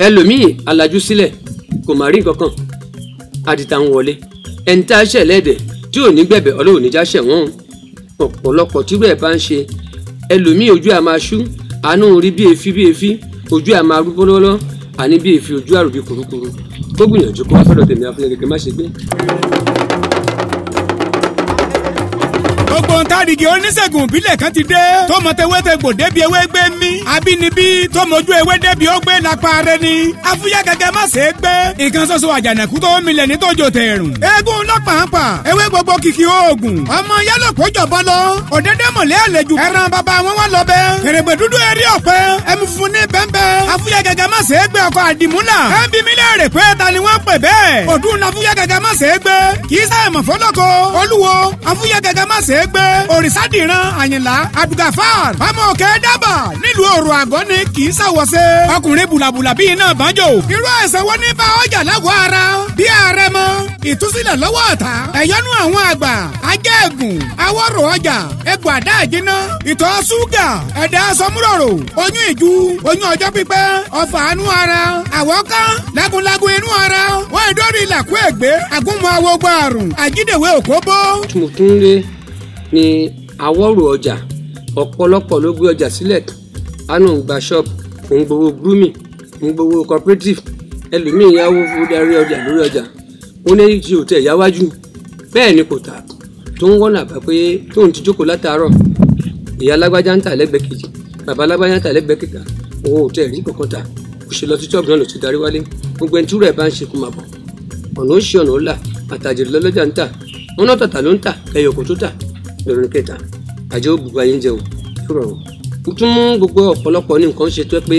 ẹlòmíì alájú sílẹ̀ kò má rí nǹkan kan àdìtà ń wọlé ẹni tá a ṣẹ̀ lẹ́dẹ̀ tí ò ní gbẹ̀bẹ̀ ọlọ́run níjà ṣẹ̀ wọ́n ọ̀pọ̀lọpọ̀ tí bẹ́ẹ̀ bá ń ṣe ẹlòmíì ojú à máa ṣú àánú rí bí efi ojú à máa rúbọ́ lọ́wọ́ àní bí efi ojú àròbí kurukuru tó gbìyànjú kó wá sọ́dọ̀ Tèmi Àfúyẹ́ Gẹ́gẹ́ má ṣe gbé. gbogbo ntàdìgì oníṣègùn ìbílẹ̀ kan ti dé tó mọ tewétegbò débi ewé gbé mí abínibí tó mọjú ewé débi ó gbé lápá rẹ ni Àfúyẹ́ Gẹ́gẹ́ má ṣe é gbé nǹkan ṣoṣo àjànàkú tó milẹ̀ ní tójó tẹ̀rùn eégún lọ́pàápàá ewé gbogbo kìkì oògùn ọmọ yálòpọ̀ jọ̀bọ lọ òdédé mọ̀lẹ́ àlejò ẹran bàbá wọn wá lọ bẹ kèrègbè dúdú eré ọ̀pẹ ẹmu fún ní bẹ́ńbẹ́ Àfúyẹ́ Gẹ́gẹ́ má ṣe é gbé ọkọ̀ àdìmúlà ẹbí mi léèrè pé ta ni wọ́n pè bẹ́ẹ̀ òdùn Àfúyẹ́ Gẹ́gẹ́ má ṣe é gbé kì í sáyẹ̀mọ̀ fọlọ́kọ olúwo Àfúyẹ́ Gẹ́gẹ́ má ṣe é gbé òrìṣàdìran àyìnlá abdulgafar ọmọ òkè dábà nílùú òrò àgọ́ ni kì í ṣàwọ̀ṣe ọkùnrin bùlàbùlà bíi iná bánjò irú ẹ̀sẹ̀ wo ní bá ọjà lọ́wọ́ ara bí ààrẹ mọ ìtúsílẹ̀ lọ́wọ́ ọ̀tá ẹ̀yọ́nú àwọn àgbà ajẹ́gùn awọ́rò ọjà egbò àdá àjínà ìtọ̀ ṣúgà ẹ̀dá sọmúrọ̀rọ̀ oyún ìju oyún ọjọ́ pípẹ́ ọ̀fà àánú ara àwọ̀ká lágúnlágún inú ara wọ́n ìdórí ìlàkú ẹ̀gbẹ́ àgúnmọ̀ awọ́gbọ́ àrùn àjídèwé òkóbó. tùmùtúndé ni awọ́rò ọjà ọ̀pọ̀lọpọ̀ ló gbé ọjà sílẹ̀ àánú ń gba ṣọ́ọ̀bù ń gbowó gúrúmì ń gbowó cooperative ẹlòmíì yáwó fún darí ọjà lórí ọjà ó ní tí ò tẹ̀ yáwájú bẹ́ẹ̀ ni kò tà tó ń wọ́nà àbá pé tóun ti jókòó látàárọ̀ ìyá alágbájá ń tà lẹ́gbẹ̀ẹ́ kejì bàbá alágbájá ń tà lẹ́gbẹ̀ẹ́ kẹta òun ò tẹ̀ rí kankan tà kò ṣe lọ sí ṣọ́ọ̀bù náà lọ sí darí wálé gbogbo ẹni tí rẹ̀ bá ń ṣe kó máa bọ̀ ọ̀nà ó ṣe ọ̀nà ó là àtàjèrè lọ́lọ́jà ń tà wọn náà tàtà ló ń tà ẹyọ kò tó tà lọ́rùn kẹta àjẹ́ ó gbogbo ayé ń jẹun tó rọrùn mo tún mú gbogbo ọ̀pọ̀lọpọ̀ ní nǹkan ṣe tó pé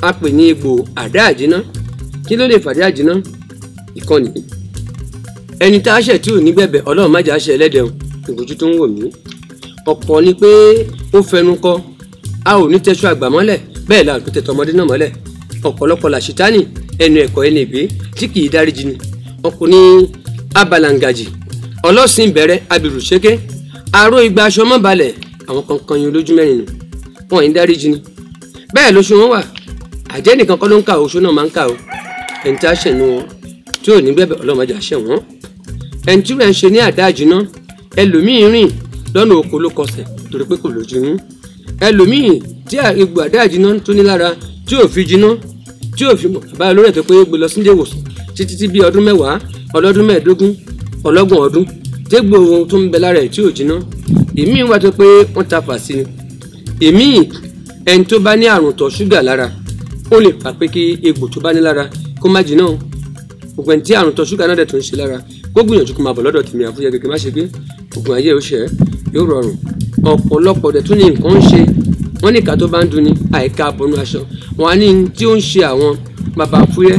a pè ní egbò àdá àjínà kí ló lè fàdé àjínà ìkànnì ẹni tá a ṣẹ̀ tí ò ní gbẹ̀bẹ̀ ọlọ́run má jà á ṣe ẹlẹ́dẹ̀ ìbòjú tó ń wò mí ọ̀pọ̀ ni pé ó fẹnu kọ a ò ní tẹṣọ àgbà mọ́lẹ̀ bẹ́ẹ̀ la ò ní tẹ̀tọ̀ ọmọdé náà mọ́lẹ̀ ọ̀pọ̀lọpọ̀ làṣítánì ẹnu ẹ̀kọ́ ẹni ìgbé tí kì í dáríjì ni ọkùnrin abalangàjì ọlọ́sìn bẹ̀rẹ̀ abirùṣẹ́kẹ́ aró igba aṣọ mọ́ balẹ̀ àwọn kankan yín olójú mẹ́rin nù wọn ì dáríjì ni bẹ́ẹ̀ lóṣù wọn wà àjẹ́ nìkan kọ́ ló ń kà oṣù náà máa ń kà o ẹni tí a ṣẹ̀ nu wọn tí ò ní gbẹ̀bẹ̀ ọlọ́mọdé àṣẹ wọn ẹni tí rẹ̀ ń ṣe ní àdá àjìná ẹlòmíín rìn lọ́nà oko ló kọsẹ̀ torí pé kò lójú inú ẹlòmíín tí egbò àdá àjìná tó ní lára tí ò fi jiná tí ò fi bá olórí ẹ̀ tó pé gbé lọ sílé ìwòsàn títí bí ọdún 10 ọlọ́dún 15 ọlọ́gbọ̀n ọdún tégbò ohun tó ń bẹ lára ẹ̀ tí ò jiná èmi wà tó pé wọ́n ta fà sí ni èmi ẹni tó bá ní àrùn tọ̀ ṣúgà lára ó lè fà pé kí egbò tó bá ní lára kó má jiná o gbogbo ẹni tí àrùn tọ̀ ṣúgà náà dẹ̀ tó ń ṣe lára kó gbìyànjú kó máa bọ̀ lọ́dọ̀ Tèmi Àfúyẹ́ Gẹ́gẹ́ má ṣe gbé oògùn ayé òṣè yóò rọrùn ọ̀pọ̀lọpọ̀ dẹ̀ tún ní nǹkan ń ṣe wọ́n ní ìka tó bá ń dunni àìka bọnú aṣọ wọn á ní tí ó ń ṣe àwọn bàbá Àfúyẹ́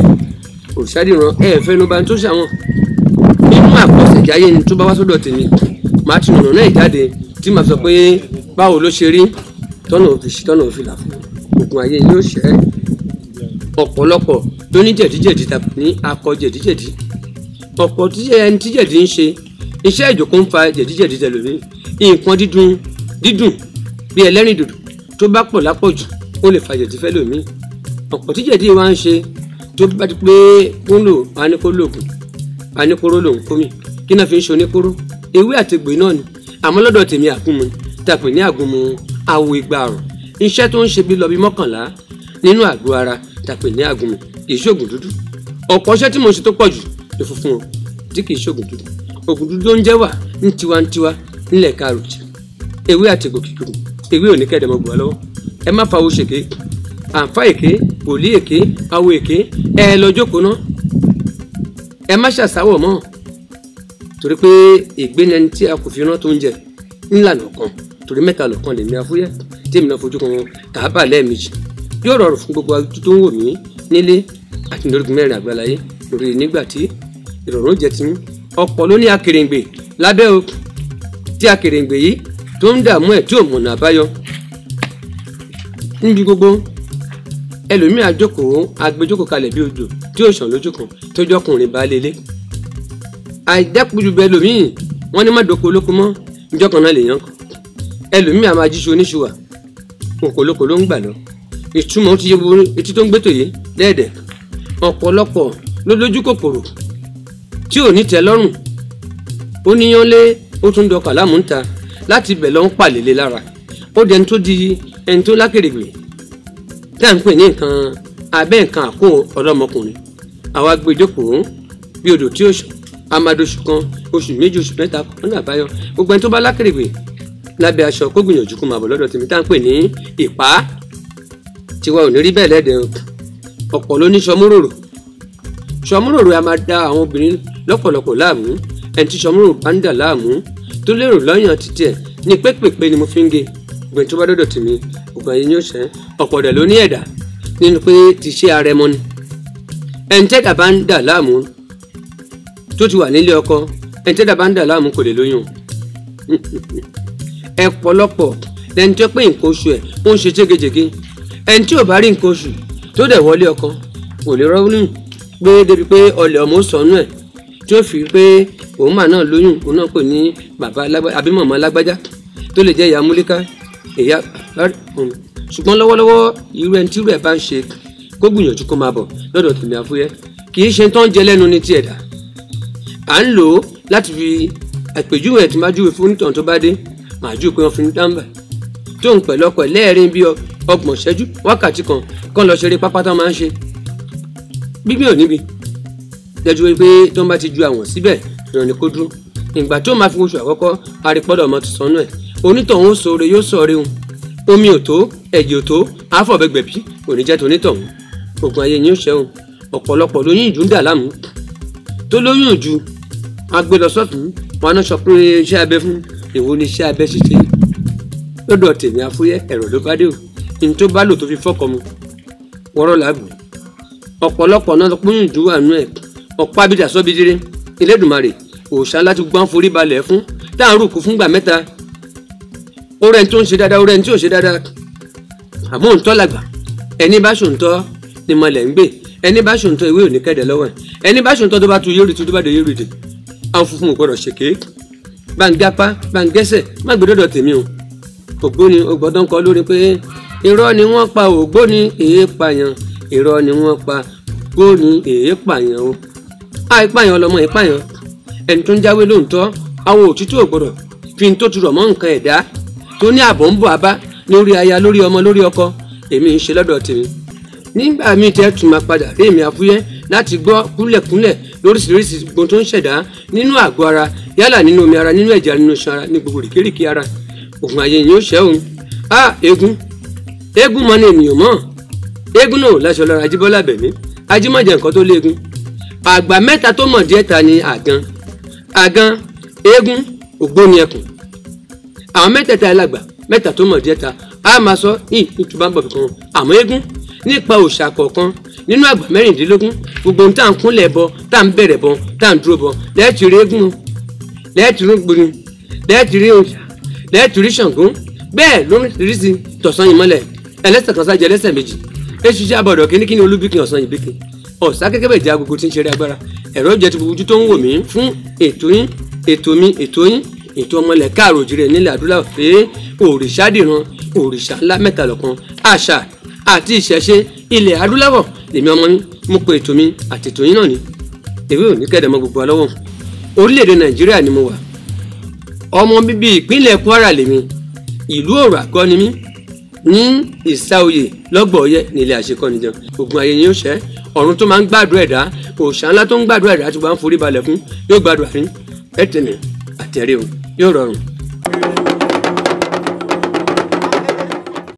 òṣàdìran ẹ̀ẹ́fẹ́ ló bá ń tó ṣe àwọn nínú àkọsẹ̀jáyé ni tó bá wá sọ́dọ̀ tèmi máa tún ọ̀nà náà jáde tí màá sọ pé báwo ló ṣe rí tọ́nà òfin là fún oògùn ayé yóò ṣẹ́ ọ̀pọ̀lọpọ̀ ló ní jẹ̀díjẹ̀dí tàbí ní akọ jẹ̀díjẹ̀dí ọ̀pọ̀ ẹni tí jẹ̀dí ń ṣe iṣẹ́ ìjókòó ń fa jẹ̀díjẹ̀dí tẹ̀lómi nǹkan dídùn bí ẹlẹ́rìn dòdò tó bá pọ̀ lápọ̀jù ó lè fa jẹ̀dí fẹ́ lómi ọ̀pọ̀ tí jẹ̀dí wa ń ṣe tó bá di pé kó lò á ní kó lògùn á ní kóró lòun kómi kí náà fi ń ṣe oníkóró ewé àtegbò náà ni àmọ́ lọ́dọ̀ tèmi àgúnmu tàpé ní àgúnmu awo igba àrùn iṣẹ́ tó ń ṣe bí lọ bí 11 nínú àgọ́ ara tàpé ní àgúnmu kì í ṣoògùn dúdú ọ̀pọ̀ iṣẹ́ tí mo ṣe tó pọ̀ jù ló funfun o tí kì í ṣoògùn dúdú ògùn dúdú ló ń jẹ́ wà ní tiwantiwa nílẹ̀ karùjì ewé àtegbò kíkùn ewé oníkẹ́dẹ̀mọ́gbà lọ́wọ́ ẹ má fa owó ṣèké àǹfà èké wòlíì èké awo èké ẹ lọ jókòó ná ẹ má ṣàṣàwọ̀ mọ́ torí pé ìgbéni ẹni tí a kò fi rán tó ń jẹ ńlànà kan torí mẹ́ta lọ́kàn lèmi Àfúyẹ́ tí èmi náà fojú kan kàábà lẹ́ẹ̀mejì yóò rọrùn fún gbogbo tó ń wò mí nílé àti lórígun mẹ́rin àgbáláyé lórí nígbà tí ìrọ̀rùn jẹ ti ń ọ̀pọ̀ ló ní akèrèǹgbè lábẹ́ o tí akèrèǹgbè yìí tó ń dààmú ẹ̀ tí ò mọ̀nà àbáyọ níbi gbogbo ẹlòmíì àjókòó agbẹjókòó kalẹ̀ bí odò tí ò sàn lójú kan tó jọkùnrin bá lélẹ̀ àìdẹ́kùjú bẹ ẹlòmíì wọ́n ní má doko olóko mọ́ ìjọ kan náà lè yan kan ẹlòmíì àmọ́ ajíṣu oníṣùwà òkòlókò ló ń gbà lọ ìtumọ̀ ti yẹ gbogbo etí tó ń gbẹ́tò yìí dẹ́ẹ̀dẹ̀ ọ̀pọ̀lọpọ̀ ló lójú kòkòrò tí ò ní tẹ́ lọ́rùn ó níyàn lé ó tún dọkà lámúta láti bẹ̀ lọ ń pàlélé lára ó dẹni tó di ẹni tó lákèrègbè tá à ń pè ní nǹkan abẹ́ nǹkan àkó ọlọ́mọkùnrin àwa gbé jókòó bí odò tí oṣù amadoṣù kan oṣù méjì oṣù mẹ́ta ọ̀nà àbáyọ gbogbo ẹni tó bá lákèrègbè lábẹ́ aṣọ kó gbìyànjú kó máa bọ̀ lọ́dọ̀ tèmi tá à ń pè ní ìpá tiwa ò ní rí bẹ́ẹ̀ lẹ́dẹ̀ ọ̀pọ̀ ló ní sọmúròrò a máa da àwọn obìnrin lọ́pọ̀lọpọ̀ láàmú ẹni tí sọmúròrò bá ń dà láàmú tó lérò lọ́yàn títí ẹ̀ ní pépèpé ni mo fi ń ge gbẹ̀yìn tó bá dọ̀dọ̀ tèmi ògbà yìí ni ó ṣẹ́ ọ̀pọ̀ dẹ̀ ló ní ẹ̀dá nínú pé ti ṣe arẹmọ ni ẹni tẹ́dà bá ń dà láàmú tó ti wà nílé ọkọ ẹni tẹ́dà bá ń dà láàmú kò lè lóyún ẹ̀pọ̀lọpọ̀ lẹni tó pé nǹkan oṣù ẹ̀ ó ń ṣe jégejège ẹni tí ò bá rí nǹkan oṣù tó dẹ̀ wọlé ọkọ kò lè rọ́ọ̀nù gbé débi pé ọlẹ̀ ọmọ sọnù ẹ̀ tí ó fi pé òun mà náà lóyún òun náà pè ní bàbá alágbájá àbí màmá alágbájá tó lè jẹ́ ìyá múlíká ìyá ṣùgbọ́n lọ́wọ́lọ́wọ́ irú ẹni tí irú ẹ̀ bá ń ṣe kó gbìyànjú kó máa bọ̀ lọ́dọ̀ tèmi àfúyẹ́ kì í ṣe tó ń jẹ lẹ́nu ní tiẹ̀ dà à ń lò ó láti fi àpèjúwe ẹ̀ tí máa júwe fún nítorí tó bá dé màá júwe pé wọ́n fi ń dáńbà tó ń pẹ̀lú ọkọ̀ lẹ́ẹ̀rín bí ọgbọ̀n ṣẹ́jú wákàtí kan lọ ṣeré pápá tó máa ń ṣe gbígbé ò níbi lẹ́jú pé tó ń bá ti ju àwọn síbẹ̀ ìrìn ní kó dúró ìgbà tó máa fi oṣù àkọ́kọ́ arípọ́dọ̀ ọmọ ti sọnù ẹ̀ onítọ̀hún ó sọ̀rọ̀ yóò sọ̀rọ̀ òun omi ò tó ẹ̀jẹ̀ ò tó àfọ̀bẹ́gbẹ̀bí kò ní jẹ́ tonítọ̀hún ògùn ayé yín ó ṣẹ́hùn ọ̀pọ̀lọpọ̀ lóyún ìjú ń dà láàmú tó lóyún ìjú agbé lọ sọ́tún wọn náà sọ pé iṣẹ́ abẹ fún èwo ni iṣẹ́ abẹ ṣíṣe lọ́dọ̀ tèmi àfúyẹ́ ẹ̀rọ ló bá dé o ní tó bá lò tó fi fọ́kọ mu wọ́rọ́ làágùn ọ̀pọ̀lọpọ̀ náà pín ìjú wà nú ẹ̀ ọ̀pá bídà sọ́bídíré Elédùmarè òòṣà láti gbọ́n forí balẹ̀ fún táà ń rúkú fúngbà mẹ́ta ó rẹ́ni tó ń ṣe dáadáa ó rẹ́ni tí ò ṣe dáadáa àmọ́ òǹtọ́ làgbà ẹni bá ṣòǹtọ́ ni mọ̀lẹ́ ń gbé ẹni bá ṣòǹtọ́ ìwé òní kẹ́dẹ̀ lọ́wọ́ ẹ̀ ẹni bá ṣòǹtọ́ tó bá tu yóò rí tu tó bá dé yóò rí dè àwọn funfun ò gbọdọ̀ ṣèké bá ń gápá bá ń gẹ́sẹ̀ má gbé dọ́dọ̀ tèmi o ògbóni ògbọ́dọ̀ ń kọ lórí pé irọ́ ni wọ́n pa ògbóni èé pààyàn irọ́ ni wọ́n pa ògbóni èé pààyàn o àìpààyàn ọlọmọ ìpààyàn ẹni tó ń jáwé lóòótọ́ àwọn òtítọ́ ò gbọdọ̀ fi ń tó tu rọ̀ mọ́ nǹkan ẹ̀dá tó ní àbọ̀ ń bọ̀ abá lórí aya lórí ọmọ lórí ọkọ èmi ń ṣe lọ́dọ̀ tèmi nígbà míì tẹ́ tún máa padà rí èmi àfúyẹ́ láti gbọ́ kúlẹ̀kúlẹ̀ lóríṣiríṣi gbogbo tó ń ṣẹ̀dá nínú àgọ́ ara yálà nínú omi ara nínú ẹ̀jẹ̀ nínú iṣan ara ní gbogbo rìkíríkì ara ògùn ayé yìí ó ṣẹ́ òun eégún mọ́ ní ènìyàn mọ́ eégún náà láṣọ lọ́ra Ajíbọ́lá Bẹ̀mí ajímọ̀jẹ̀ nǹkan tó léegun àgbà mẹ́ta tó mọ̀ díẹ̀ ta ni àgàn eégún ògbóni ẹkùn àwọn mẹ́tẹ̀ẹ̀ta ẹlàgbà mẹ́ta tó mọ̀ díẹ̀ ta a máa sọ ìtura bọ̀bì kan àmọ́ eégún nípa òòṣà kọ̀ọ̀kan nínú àgbà mẹ́rìndínlógún gbogbo ohun tá à ń kúnlẹ̀ bọ tá à ń bẹ̀rẹ̀ bọ tá à ń dúró bọ lẹ́ẹ̀tì rí eégún lẹ́ẹ̀tì rí gbóni lẹ́ẹ̀tì rí òòṣà lẹ́ẹ̀tì rí Ṣàngó bẹ́ẹ̀ ló ń rí sí tọ̀sán yìí mọ́lẹ̀ ẹlẹ́sẹ̀ kan sájẹ ẹlẹ́sẹ̀ méjì èṣù ṣe àbọ̀dọ̀ kíníkíní olúbíkin ọ̀sán yìí bíkin ọ̀sá kékébè jẹ́ agogo tí ń ṣeré agbára ẹ̀rọ jẹ́ ti gbogbo ojú tó ń wò mí fún ètò yín ètò mi ètò yín ètò ọmọlẹ̀ káàrò òjìrè nílẹ̀ adúláwọ̀ pé òrìṣà dìran òrìṣà ńlá mẹ́ta lọ́kan àṣà àti ìṣẹ̀ṣe ilẹ̀ adúláwọ̀ lèmi ọmọ yín mo pe ètò mi àti ètò yín náà ni èwe ò ní kẹ́dẹ̀mọ́ gbogbo alọ́wọ́ orílẹ̀-èdè Nàìjíríà ni mo wà ọmọ bíbí ìpínlẹ̀ Kwara lèmi ìlú Ọ̀rọ̀ Àgọ́ ni mí ní Ìsáòyè lọ́gbọ̀ọ́yẹ́ nílẹ̀ àṣekọ́nijàn ogun ayé yín ó ṣẹ́ ọ̀run tó máa ń gbàdúrà ẹ̀dá òòṣà ńlá tó ń gbàdúrà ẹ̀dá tó bá ń forí balẹ̀ fún yóò gbàdúrà fún ẹ̀tẹ̀mẹ̀ àtẹ̀rẹ̀ o yóò rọrùn.